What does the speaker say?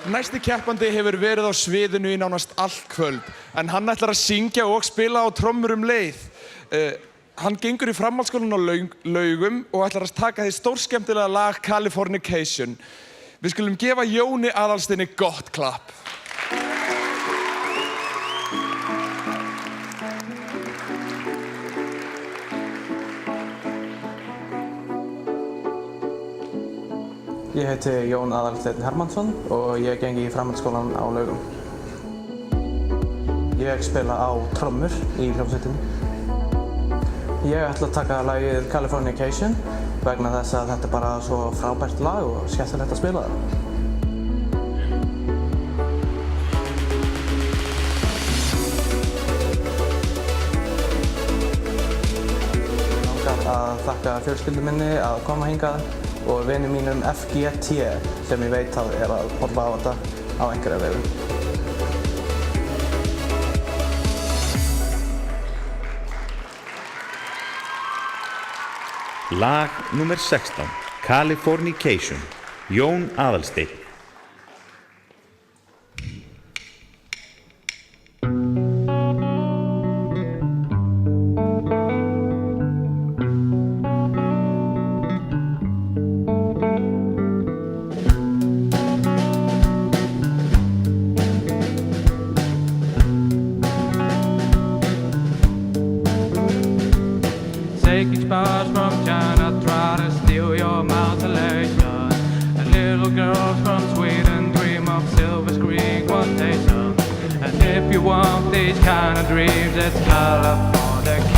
Næsti keppandi hefur verið á sviðinu í nánast allt kvöld, en hann ætlar að syngja og spila á trommur leið. Hann gengur í framhaldsskólann á Laugum og ætlar að taka því stórskemmtilega lag Californication. Við skulum gefa Jóni Aðalsteini gott klapp. Ég heiti Jón Aðalsteinn Hermannsson og ég gengi í framhaldsskólann á Laugum. Ég spila á trommur í hljómsveitinni. Ég ætla að taka lagið Californication vegna þess að þetta er bara svo frábært lag og skemmtilegt að spila það. Ég langar að þakka fjölskyldu minni að koma hingað og vinum mínum FGT sem ég veit að er að horfa á þetta á einhverja vegu. Lag númer 16, Californication, Jón Aðalsteinn. Taking bars from China, try to steal your mutilation. And little girls from Sweden dream of silver screen quotation. And if you want these kind of dreams, it's Californication.